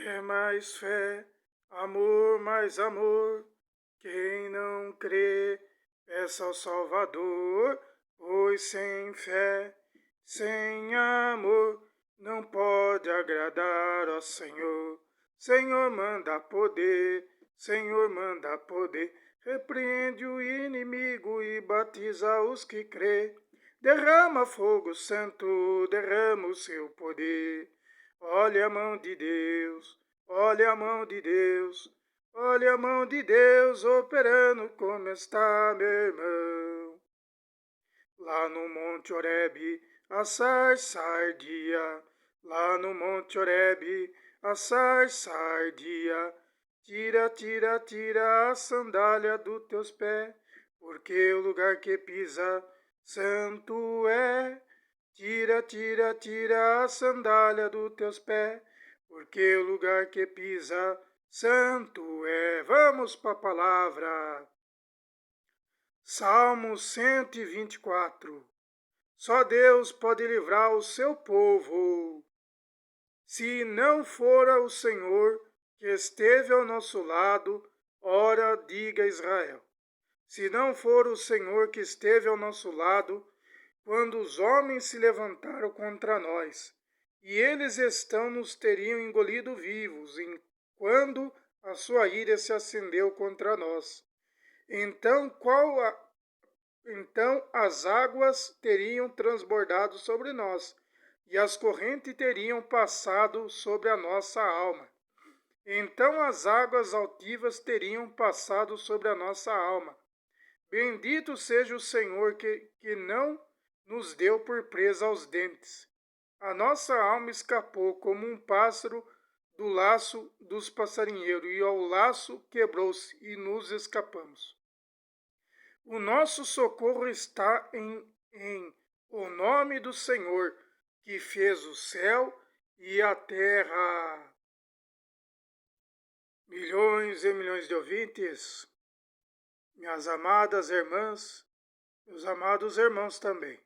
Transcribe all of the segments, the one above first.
Fé mais fé, amor mais amor. Quem não crê, peça ao Salvador, pois sem fé, sem amor, não pode agradar ao Senhor. Senhor manda poder, Senhor manda poder, repreende o inimigo e batiza os que crê. Derrama fogo santo, derrama o seu poder. Olha a mão de Deus, olha a mão de Deus, olha a mão de Deus operando como está, meu irmão. Lá no Monte Horebe, a sarça ardia. Lá no Monte Horebe, a sarça ardia. Tira, tira, tira a sandália dos teus pés, porque o lugar que pisa santo é. Tira, tira, tira a sandália dos teus pés, porque o lugar que pisa santo é. Vamos para a palavra. Salmo 124. Só Deus pode livrar o seu povo. Se não fora o Senhor que esteve ao nosso lado, ora diga Israel. Se não for o Senhor que esteve ao nosso lado, quando os homens se levantaram contra nós, e eles estão nos teriam engolido vivos, quando a sua ira se acendeu contra nós. Então as águas teriam transbordado sobre nós, e as correntes teriam passado sobre a nossa alma. Então as águas altivas teriam passado sobre a nossa alma. Bendito seja o Senhor que não nos deu por presa aos dentes. A nossa alma escapou como um pássaro do laço dos passarinheiros, e ao laço quebrou-se, e nos escapamos. O nosso socorro está em o nome do Senhor, que fez o céu e a terra. Milhões e milhões de ouvintes, minhas amadas irmãs, meus amados irmãos também.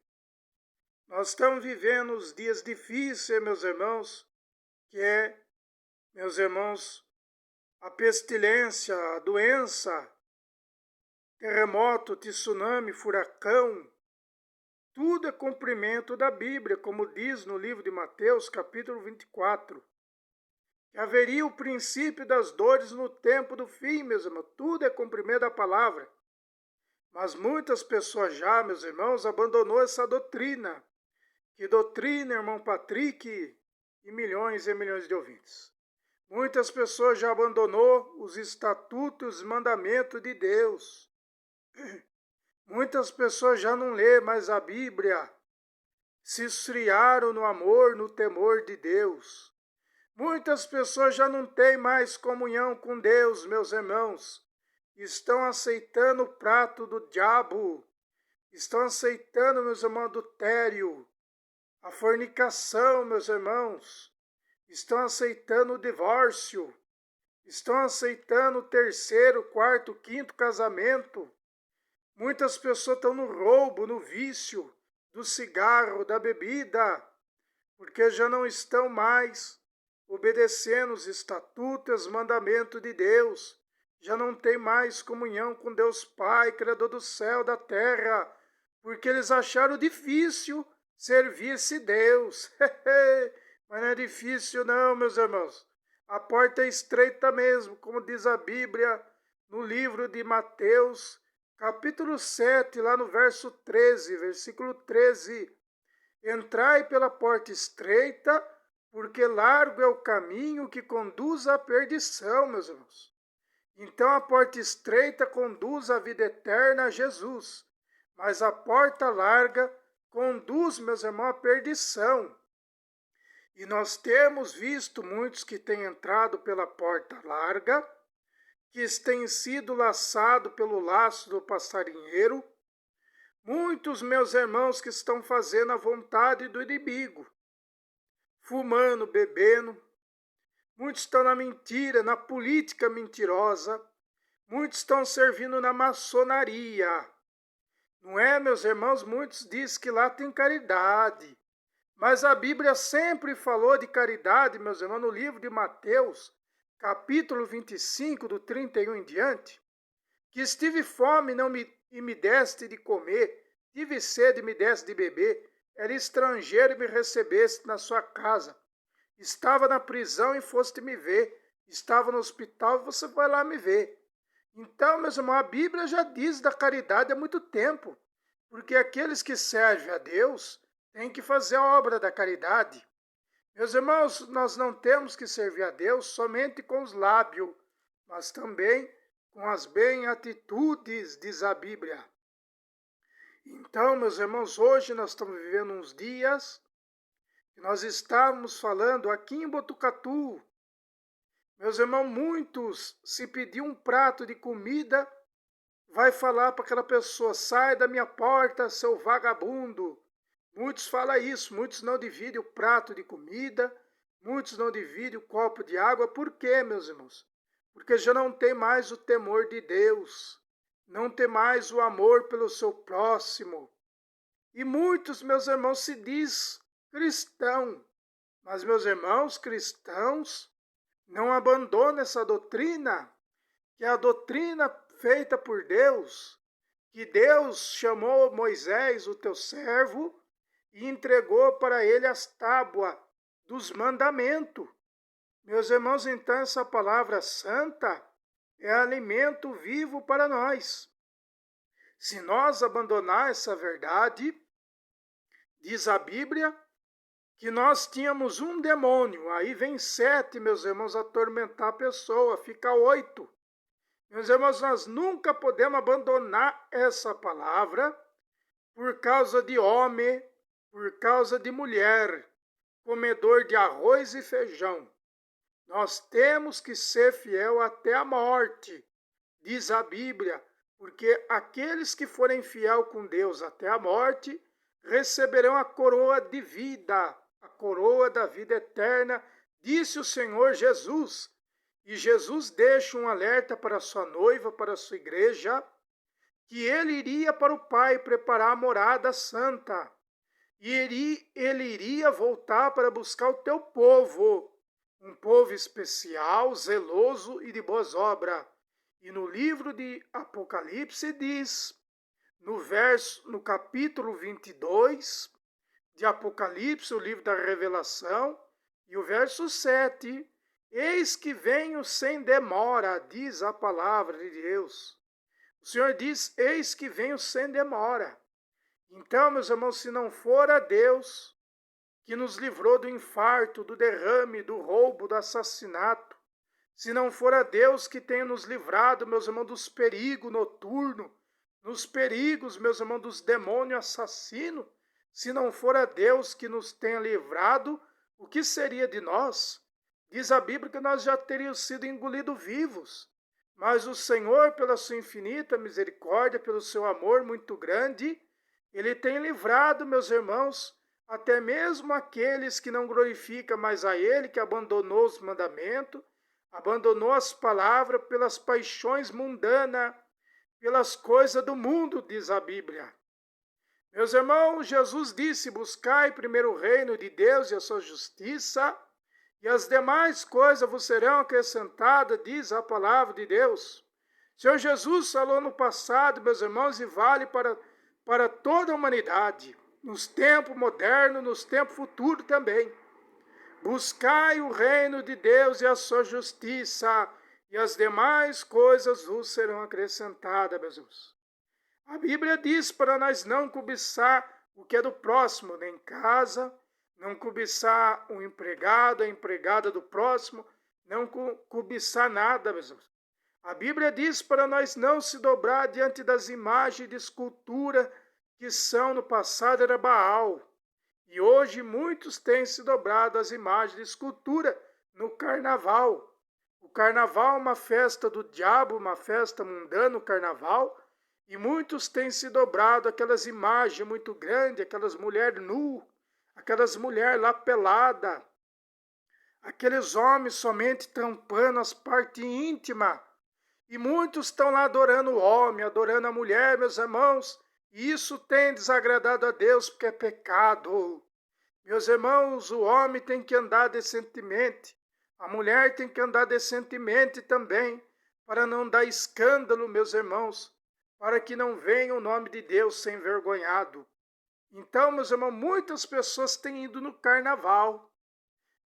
Nós estamos vivendo os dias difíceis, meus irmãos, que é, meus irmãos, a pestilência, a doença, terremoto, tsunami, furacão. Tudo é cumprimento da Bíblia, como diz no livro de Mateus, capítulo 24. Que haveria o princípio das dores no tempo do fim, meus irmãos. Tudo é cumprimento da palavra. Mas muitas pessoas já, meus irmãos, abandonou essa doutrina. Que doutrina, irmão Patrick e milhões de ouvintes. Muitas pessoas já abandonou os estatutos e mandamentos de Deus. Muitas pessoas já não lê mais a Bíblia. Se esfriaram no amor, no temor de Deus. Muitas pessoas já não têm mais comunhão com Deus, meus irmãos. Estão aceitando o prato do diabo. Estão aceitando, meus irmãos, adultério. A fornicação, meus irmãos. Estão aceitando o divórcio. Estão aceitando o terceiro, quarto, quinto casamento. Muitas pessoas estão no roubo, no vício, do cigarro, da bebida, porque já não estão mais obedecendo os estatutos e os mandamentos de Deus. Já não tem mais comunhão com Deus Pai, Criador do céu e da terra, porque eles acharam difícil servir esse Deus. Mas não é difícil não, meus irmãos. A porta é estreita mesmo, como diz a Bíblia no livro de Mateus, capítulo 7, lá no verso 13, versículo 13. Entrai pela porta estreita, porque largo é o caminho que conduz à perdição, meus irmãos. Então a porta estreita conduz à vida eterna a Jesus, mas a porta larga conduz, meus irmãos, à perdição. E nós temos visto muitos que têm entrado pela porta larga, que têm sido laçados pelo laço do passarinheiro. Muitos, meus irmãos, que estão fazendo a vontade do inimigo, fumando, bebendo. Muitos estão na mentira, na política mentirosa. Muitos estão servindo na maçonaria. Não é, meus irmãos? Muitos dizem que lá tem caridade. Mas a Bíblia sempre falou de caridade, meus irmãos, no livro de Mateus, capítulo 25, do 31 em diante, que estive fome e me deste de comer, tive sede e me deste de beber, era estrangeiro e me recebeste na sua casa, estava na prisão e foste me ver, estava no hospital e você foi lá me ver. Então, meus irmãos, a Bíblia já diz da caridade há muito tempo, porque aqueles que servem a Deus têm que fazer a obra da caridade. Meus irmãos, nós não temos que servir a Deus somente com os lábios, mas também com as bem-atitudes, diz a Bíblia. Então, meus irmãos, hoje nós estamos vivendo uns dias que nós estamos falando aqui em Botucatu. Meus irmãos, muitos, se pedir um prato de comida, vai falar para aquela pessoa, sai da minha porta, seu vagabundo. Muitos falam isso, muitos não dividem o prato de comida, muitos não dividem o copo de água. Por quê, meus irmãos? Porque já não tem mais o temor de Deus, não tem mais o amor pelo seu próximo. E muitos, meus irmãos, se diz cristão, mas, meus irmãos, cristãos não abandonam essa doutrina, que é a doutrina feita por Deus, que Deus chamou Moisés, o teu servo, e entregou para ele as tábuas dos mandamentos. Meus irmãos, então essa palavra santa é alimento vivo para nós. Se nós abandonar essa verdade, diz a Bíblia, que nós tínhamos um demônio, aí vem 7, meus irmãos, atormentar a pessoa, fica 8. Meus irmãos, nós nunca podemos abandonar essa palavra por causa de homem, por causa de mulher, comedor de arroz e feijão. Nós temos que ser fiel até a morte, diz a Bíblia, porque aqueles que forem fiel com Deus até a morte receberão a coroa de vida, a coroa da vida eterna, disse o Senhor Jesus. E Jesus deixa um alerta para a sua noiva, para a sua igreja, que ele iria para o Pai preparar a morada santa. E ele iria voltar para buscar o teu povo, um povo especial, zeloso e de boas obras. E no livro de Apocalipse diz, no capítulo 22 de Apocalipse, o livro da Revelação, e o verso 7, eis que venho sem demora, diz a palavra de Deus. O Senhor diz, eis que venho sem demora. Então, meus irmãos, se não for a Deus que nos livrou do infarto, do derrame, do roubo, do assassinato, se não for a Deus que tenha nos livrado, meus irmãos, dos perigos noturnos, nos perigos, meus irmãos, dos demônios assassinos, se não for a Deus que nos tenha livrado, o que seria de nós? Diz a Bíblia que nós já teríamos sido engolidos vivos. Mas o Senhor, pela sua infinita misericórdia, pelo seu amor muito grande, ele tem livrado, meus irmãos, até mesmo aqueles que não glorificam mais a ele, que abandonou os mandamentos, abandonou as palavras pelas paixões mundanas, pelas coisas do mundo, diz a Bíblia. Meus irmãos, Jesus disse, buscai primeiro o reino de Deus e a sua justiça, e as demais coisas vos serão acrescentadas, diz a palavra de Deus. O Senhor Jesus falou no passado, meus irmãos, e vale para toda a humanidade, nos tempos modernos, nos tempos futuros também. Buscai o reino de Deus e a sua justiça, e as demais coisas vos serão acrescentadas, meus irmãos. A Bíblia diz para nós não cobiçar o que é do próximo, nem casa, não cobiçar o empregado, a empregada do próximo, não cobiçar nada, meus irmãos. A Bíblia diz para nós não se dobrar diante das imagens de escultura que são no passado era Baal. E hoje muitos têm se dobrado às imagens de escultura no carnaval. O carnaval é uma festa do diabo, uma festa mundana, o carnaval. E muitos têm se dobrado aquelas imagens muito grandes, aquelas mulheres nuas, aquelas mulheres lá peladas, aqueles homens somente tampando as partes íntimas. E muitos estão lá adorando o homem, adorando a mulher, meus irmãos. E isso tem desagradado a Deus porque é pecado. Meus irmãos, o homem tem que andar decentemente, a mulher tem que andar decentemente também, para não dar escândalo, meus irmãos, para que não venha o nome de Deus ser envergonhado. Então, meus irmãos, muitas pessoas têm ido no carnaval.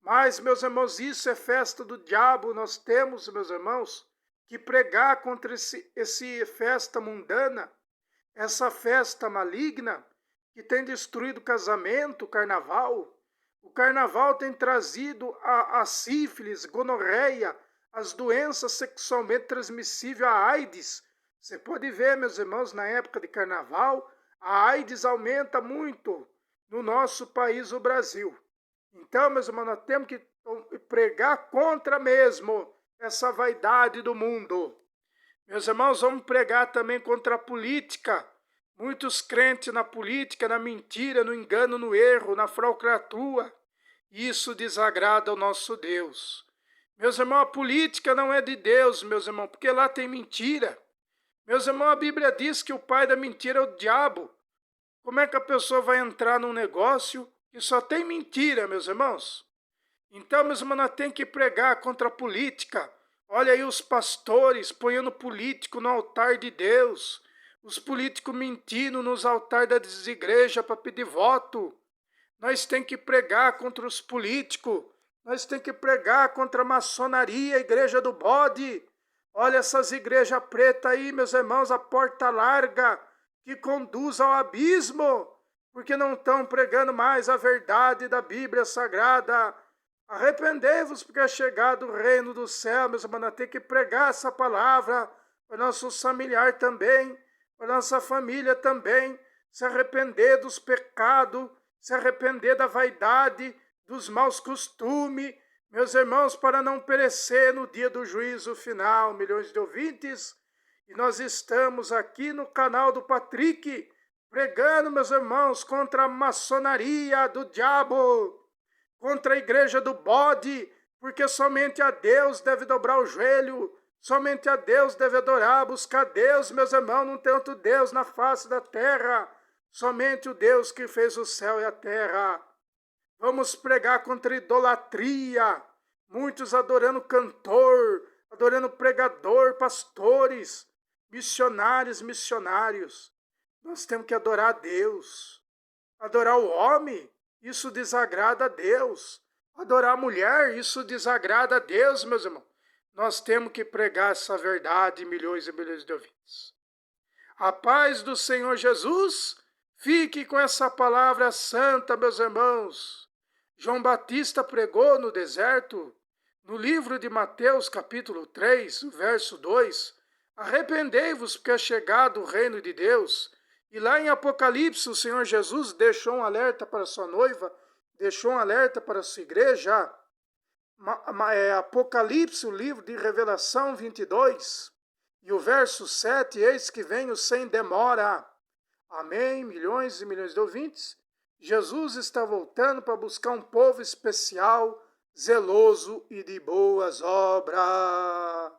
Mas, meus irmãos, isso é festa do diabo. Nós temos, meus irmãos, que pregar contra esse festa mundana, essa festa maligna que tem destruído o casamento, o carnaval. O carnaval tem trazido a sífilis, gonorreia, as doenças sexualmente transmissíveis, a AIDS. Você pode ver, meus irmãos, na época de carnaval, a AIDS aumenta muito no nosso país, o Brasil. Então, meus irmãos, nós temos que pregar contra mesmo essa vaidade do mundo. Meus irmãos, vamos pregar também contra a política. Muitos crentes na política, na mentira, no engano, no erro, na falcatrua. Isso desagrada ao nosso Deus. Meus irmãos, a política não é de Deus, meus irmãos, porque lá tem mentira. Meus irmãos, a Bíblia diz que o pai da mentira é o diabo. Como é que a pessoa vai entrar num negócio que só tem mentira, meus irmãos? Então, meus irmãos, nós temos que pregar contra a política. Olha aí os pastores ponhando político no altar de Deus. Os políticos mentindo nos altares das igrejas para pedir voto. Nós temos que pregar contra os políticos. Nós temos que pregar contra a maçonaria, a igreja do bode. Olha essas igrejas pretas aí, meus irmãos, a porta larga que conduz ao abismo, porque não estão pregando mais a verdade da Bíblia Sagrada. Arrependei-vos, porque é chegado o reino do céu, meus irmãos. Nós temos que pregar essa palavra para nossos familiares também, para nossa família também, se arrepender dos pecados, se arrepender da vaidade, dos maus costumes, meus irmãos, para não perecer no dia do juízo final. Milhões de ouvintes, e nós estamos aqui no canal do Patrick, pregando, meus irmãos, contra a maçonaria do diabo, contra a igreja do bode, porque somente a Deus deve dobrar o joelho, somente a Deus deve adorar, buscar Deus, meus irmãos, não tem outro Deus na face da terra, somente o Deus que fez o céu e a terra. Vamos pregar contra a idolatria, muitos adorando cantor, adorando pregador, pastores, missionários. Nós temos que adorar a Deus. Adorar o homem, isso desagrada a Deus. Adorar a mulher, isso desagrada a Deus, meus irmãos. Nós temos que pregar essa verdade, milhões e milhões de ouvintes. A paz do Senhor Jesus, fique com essa palavra santa, meus irmãos. João Batista pregou no deserto, no livro de Mateus, capítulo 3, verso 2, arrependei-vos, porque é chegado o reino de Deus. E lá em Apocalipse, o Senhor Jesus deixou um alerta para sua noiva, deixou um alerta para a sua igreja. Apocalipse, o livro de Revelação 22, e o verso 7, eis que venho sem demora. Amém, milhões e milhões de ouvintes. Jesus está voltando para buscar um povo especial, zeloso e de boas obras.